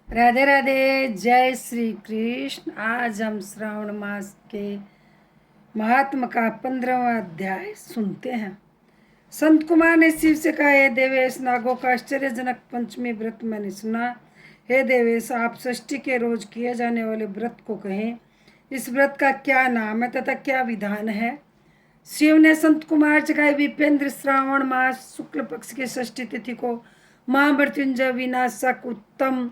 राधे राधे, जय श्री कृष्ण। आज हम श्रावण मास के महात्म का 15वां अध्याय सुनते हैं। संत कुमार ने शिव से कहा, हे देवेश, नागों का आश्चर्यजनक पंचमी व्रत मैंने सुना। हे देवेश, आप षष्ठी के रोज किए जाने वाले व्रत को कहें। इस व्रत का क्या नाम है तथा क्या विधान है? शिव ने संत कुमार से कहा, विपेंद्र, श्रावण मास शुक्ल पक्ष की षष्ठी तिथि को महामृत्युंजय विनाशक उत्तम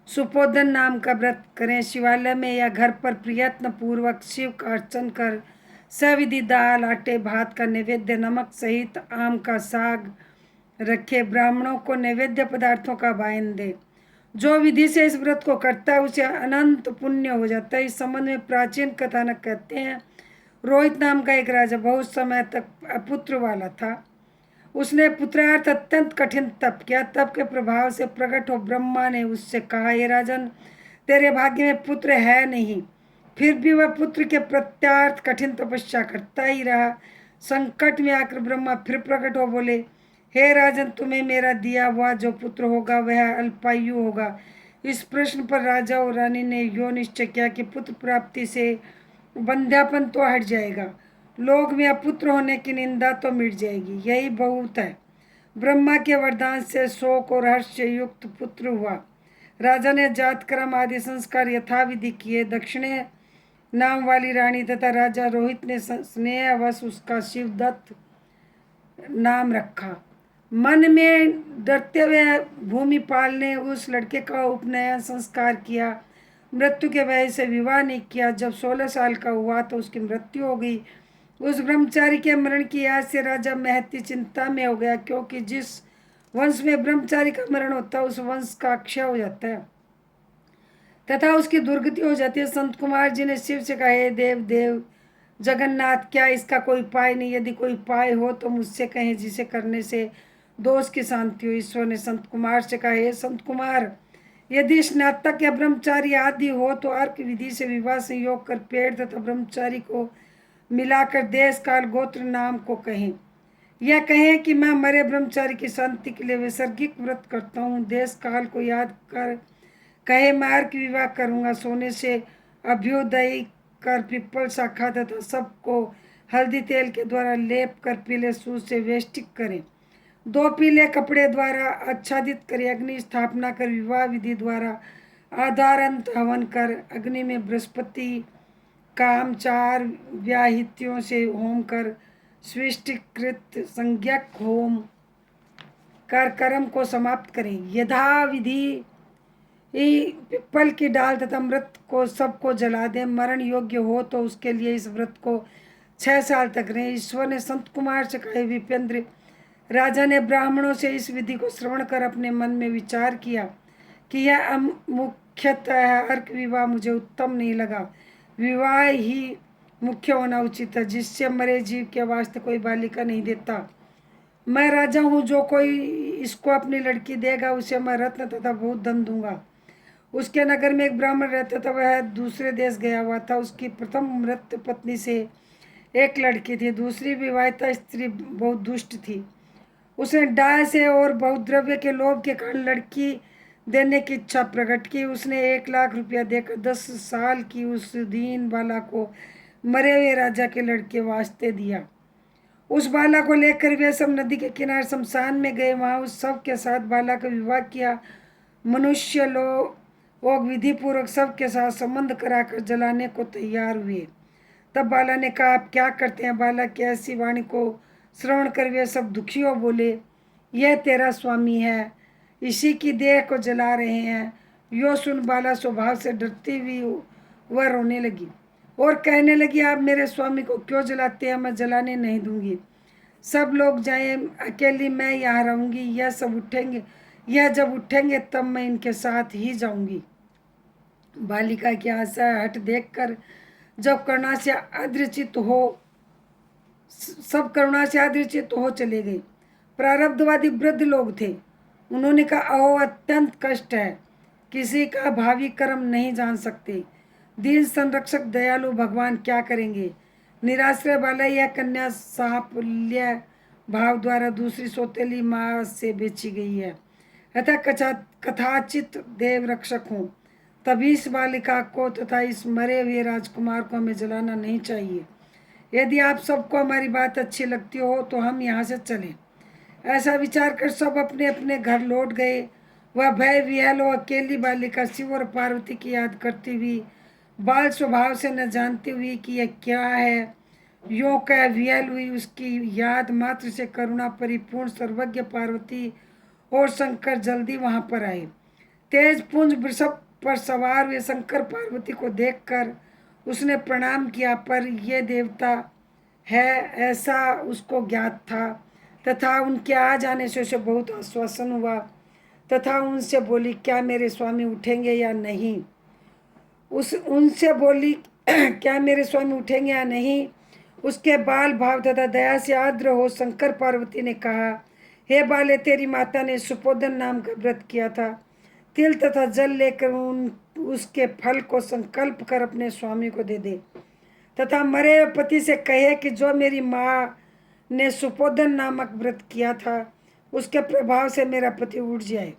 सुपोधन नाम का व्रत करें। शिवालय में या घर पर प्रयत्न पूर्वक शिव का अर्चन कर सविधि दाल, आटे, भात का नैवेद्य, नमक सहित आम का साग रखे। ब्राह्मणों को नैवेद्य पदार्थों का वायन दे। जो विधि से इस व्रत को करता है उसे अनंत पुण्य हो जाता है। इस संबंध में प्राचीन कथानक कहते हैं, रोहित नाम का एक राजा बहुत समय तक अपुत्र वाला था। उसने पुत्रार्थ अत्यंत कठिन तप किया। तप के प्रभाव से प्रकट हो ब्रह्मा ने उससे कहा, हे राजन, तेरे भाग्य में पुत्र है नहीं। फिर भी वह पुत्र के प्रत्यार्थ कठिन तपस्या करता ही रहा। संकट में आकर ब्रह्मा फिर प्रकट हो बोले, हे राजन, तुम्हें मेरा दिया हुआ जो पुत्र होगा वह अल्पायु होगा। इस प्रश्न पर राजा और रानी ने यो निश्चय किया कि पुत्र प्राप्ति से बंध्यापन तो हट जाएगा, लोक में अपुत्र होने की निंदा तो मिट जाएगी, यही बहुत है। ब्रह्मा के वरदान से शोक और हर्ष से युक्त पुत्र हुआ। राजा ने जातकर्म आदि संस्कार यथाविधि किए। दक्षिणे नाम वाली रानी तथा राजा रोहित ने स्नेहवश उसका शिवदत्त नाम रखा। मन में डरते हुए भूमिपाल ने उस लड़के का उपनयन संस्कार किया। मृत्यु के वजह से विवाह नहीं किया। जब 16 साल का हुआ तो उसकी मृत्यु हो गई। उस ब्रह्मचारी के मरण की याद से राजा महती चिंता में हो गया, क्योंकि जिस वंश में ब्रह्मचारी का मरण होता है उस वंश का क्षय हो जाता है तथा उसकी दुर्गति हो जाती है। संत कुमार जी ने शिव से कहा, हे देव देव जगन्नाथ, क्या इसका कोई उपाय नहीं? यदि कोई उपाय हो तो मुझसे कहें, जिसे करने से दोष की शांति हो। ईश्वर ने संत कुमार से कहा, हे संत कुमार, यदि स्नातक या ब्रह्मचारी आदि हो तो अर्क विधि से विवाह संयोग कर पेड़ तथा ब्रह्मचारी को मिलाकर देश काल गोत्र नाम को कहें। यह कहें कि मैं मरे ब्रह्मचारी की शांति के लिए वैसर्गिक व्रत करता हूँ। देश काल को याद कर कहे, मैं अर्क विवाह करूँगा। सोने से अभ्युदय कर पिप्पल शाखा तथा सबको हल्दी तेल के द्वारा लेप कर पीले सूत से वेष्टिक करें। 2 पीले कपड़े द्वारा आच्छादित कर अग्नि स्थापना कर विवाह विधि द्वारा आधारंत हवन कर अग्नि में बृहस्पति काम 4 व्याहित्यों से होम कर स्विष्टिकृत संज्ञक होम कर कर्म को समाप्त करें। यथा विधि पिप्पल की डाल तथा मृत को सबको जला दे। मरण योग्य हो तो उसके लिए इस व्रत को 6 साल तक रहे। ईश्वर ने संत कुमार से कहे, विपेंद्र, राजा ने ब्राह्मणों से इस विधि को श्रवण कर अपने मन में विचार किया कि यह मुख्यतः अर्क विवाह मुझे उत्तम नहीं लगा। विवाह ही मुख्य होना उचित है, जिससे मरे जीव के वास्ते कोई बालिका नहीं देता। मैं राजा हूँ, जो कोई इसको अपनी लड़की देगा उसे मैं रत्न तथा बहुत धन दूंगा। उसके नगर में एक ब्राह्मण रहता था, वह दूसरे देश गया हुआ था। उसकी प्रथम मृत पत्नी से एक लड़की थी, दूसरी विवाहिता स्त्री बहुत दुष्ट थी। उसने डाय से और बहुत द्रव्य के लोभ के कारण लड़की देने की इच्छा प्रकट की। उसने 1 लाख रुपया देकर 10 साल की उस दीन बाला को मरे हुए राजा के लड़के वास्ते दिया। उस बाला को लेकर वे सब नदी के किनारे शमशान में गए। वहां उस सब के साथ बाला का विवाह किया। मनुष्य लोग विधि पूर्वक सबके साथ संबंध कराकर जलाने को तैयार हुए। तब बाला ने कहा, आप क्या करते हैं? बाला की ऐसी वाणी को श्रवण कर वे सब दुखी हो बोले, यह तेरा स्वामी है, इसी की देह को जला रहे हैं। यो सुन बाला स्वभाव से डरती हुई वह रोने लगी और कहने लगी, आप मेरे स्वामी को क्यों जलाते हैं? मैं जलाने नहीं दूंगी। सब लोग जाएं, अकेली मैं यहाँ रहूंगी। यह जब उठेंगे तब मैं इनके साथ ही जाऊंगी। बालिका की आशा हट देखकर जब करुणा से अदृचित हो सब करुणा से अदृचित हो चले गए। प्रारब्धवादी वृद्ध लोग थे। उन्होंने कहा, अहो, अत्यंत कष्ट है, किसी का भावी कर्म नहीं जान सकते। दीन संरक्षक दयालु भगवान क्या करेंगे? निराश्रय वाला यह कन्या साफल्य भाव द्वारा दूसरी सौतेली माँ से बेची गई है। अतः कथाचित देव रक्षक हूँ, तभी इस बालिका को तथा इस मरे हुए राजकुमार को हमें जलाना नहीं चाहिए। यदि आप सबको हमारी बात अच्छी लगती हो तो हम यहाँ से चलें। ऐसा विचार कर सब अपने अपने घर लौट गए। वह भय विह्वल अकेली बालिका शिव और पार्वती की याद करती हुई, बाल स्वभाव से न जानती हुई कि यह क्या है, यों कह विह्वल हुई। उसकी याद मात्र से करुणा परिपूर्ण सर्वज्ञ पार्वती और शंकर जल्दी वहां पर आए। तेज पुंज वृषभ पर सवार हुए शंकर पार्वती को देखकर उसने प्रणाम किया, पर यह देवता है ऐसा उसको ज्ञात था, तथा उनके आ जाने से उसे बहुत आश्वासन हुआ, तथा उनसे बोली, क्या मेरे स्वामी उठेंगे या नहीं। उनसे बोली क्या मेरे स्वामी उठेंगे या नहीं। उसके बाल भाव तथा दया से आर्द्र हो शंकर पार्वती ने कहा, हे बाले, तेरी माता ने सुपोधन नाम का व्रत किया था। तिल तथा जल लेकर उसके फल को संकल्प कर अपने स्वामी को दे दे, तथा मरे पति से कहे कि जो मेरी माँ ने सुपोधन नामक व्रत किया था उसके प्रभाव से मेरा पति उठ जाए।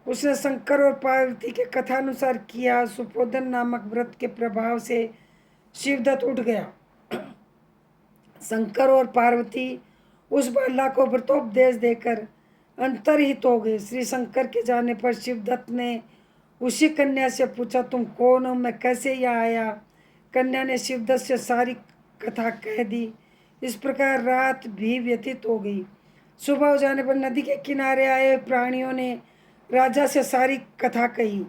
उसने शंकर और पार्वती के कथानुसार किया। सुपोधन नामक व्रत के प्रभाव से शिवदत्त उठ गया। शंकर और पार्वती उस बाला को व्रतोपदेश देकर अंतर्हित हो गए। श्री शंकर के जाने पर शिवदत्त ने उसी कन्या से पूछा, तुम कौन हो, मैं कैसे यहाँ आया। कन्या ने शिवदत्त से सारी कथा कह दी। इस प्रकार रात भी व्यतीत हो गई। सुबह हो जाने पर नदी के किनारे आए प्राणियों ने राजा से सारी कथा कही।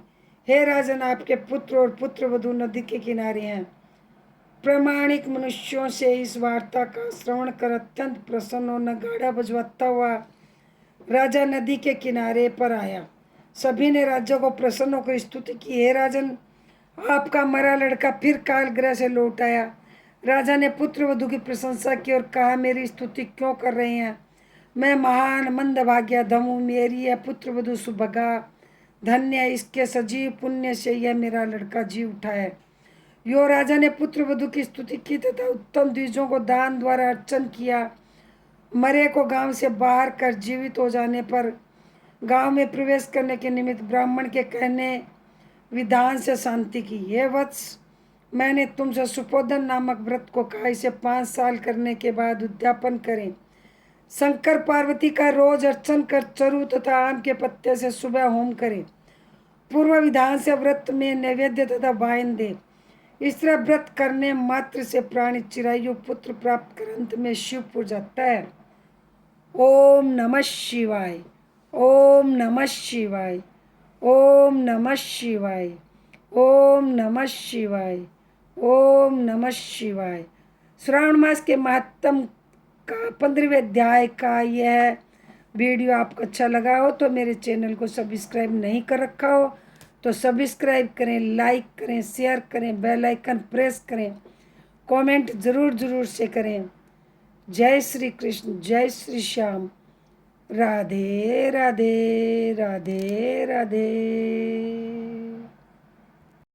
हे राजन, आपके पुत्र और पुत्रवधू नदी के किनारे हैं। प्रामाणिक मनुष्यों से इस वार्ता का श्रवण कर अत्यंत प्रसन्न और नगाड़ा बजवाता हुआ राजा नदी के किनारे पर आया। सभी ने राजा को प्रसन्न होकर स्तुति की। हे राजन, आपका मरा लड़का फिर काल ग्रह से लौट आया। राजा ने पुत्र वधू की प्रशंसा की और कहा, मेरी स्तुति क्यों कर रहे हैं। मैं महान मंदभाग्य धमू, मेरी यह पुत्र वधू सुभगा धन्य, इसके सजीव पुण्य से यह मेरा लड़का जी उठा है। यो राजा ने पुत्र वधू की स्तुति की तथा उत्तम द्विजों को दान द्वारा अर्चन किया। मरे को गांव से बाहर कर जीवित हो जाने पर गांव में प्रवेश करने के निमित्त ब्राह्मण के कहने विधान से शांति की। ये वत्स, मैंने तुमसे सुपोधन नामक व्रत को कहा, इसे 5 साल करने के बाद उद्यापन करें। शंकर पार्वती का रोज अर्चन कर चरु तथा आम के पत्ते से सुबह होम करें। पूर्व विधान से व्रत में नैवेद्य तथा वायन दे। इस तरह व्रत करने मात्र से प्राणी चिरायु पुत्र प्राप्त कर अंत में शिवपुर जाता है। ओम नमः शिवाय, ओम नमः शिवाय, ओम नमः शिवाय, ओम नमः शिवाय, ओम नमः शिवाय। श्रावण मास के महात्म का 15वें अध्याय का यह वीडियो आपको अच्छा लगा हो तो मेरे चैनल को सब्सक्राइब नहीं कर रखा हो तो सब्सक्राइब करें, लाइक करें, शेयर करें, बेल आइकन प्रेस करें, कमेंट ज़रूर से करें। जय श्री कृष्ण, जय श्री श्याम। राधे राधे, राधे राधे।